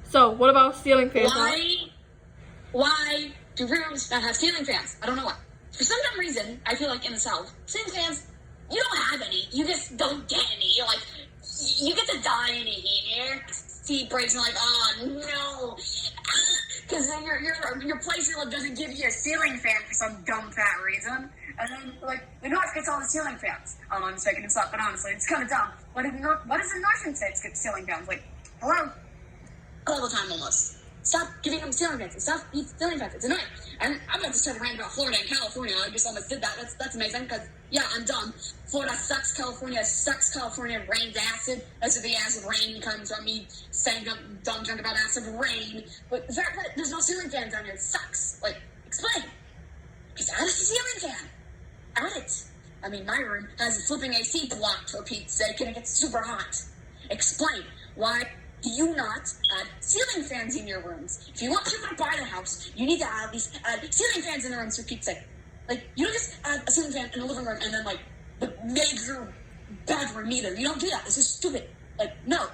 So, what about ceiling fans? Why do rooms not have ceiling fans? I don't know why. For some dumb reason, I feel like in the South, ceiling fans, you don't have any. You just don't get any. You're like, you get to die in a heat. Heat breaks and like, oh no. Because then your place you live doesn't give you a ceiling fan for some dumb fat reason. And then, like, the North gets all the ceiling fans. Oh, I'm just making this up, but honestly, it's kind of dumb. What does the Northern states get ceiling fans? Like, hello? All the time almost. Stop giving them ceiling fans. Stop eating ceiling fans. It's annoying. And I'm about to start a rant about Florida and California. I just almost did that. That's amazing because, yeah, I'm dumb. Florida sucks. California sucks. California rains acid. That's where the acid rain comes from. Me saying dumb junk about acid rain. But the fact that there's no ceiling fans down here, it sucks. Like, explain. Just add a ceiling fan. Add it. I mean, my room has a flipping AC blocked for Pete's sake, and it gets super hot. Explain. Why do you not add ceiling fans in your rooms? If you want people to buy the house, you need to at least add ceiling fans in the rooms for Pete's sake. Like, you don't just add a ceiling fan in the living room and then, like, the major bedroom either. You don't do that. This is stupid. Like, no.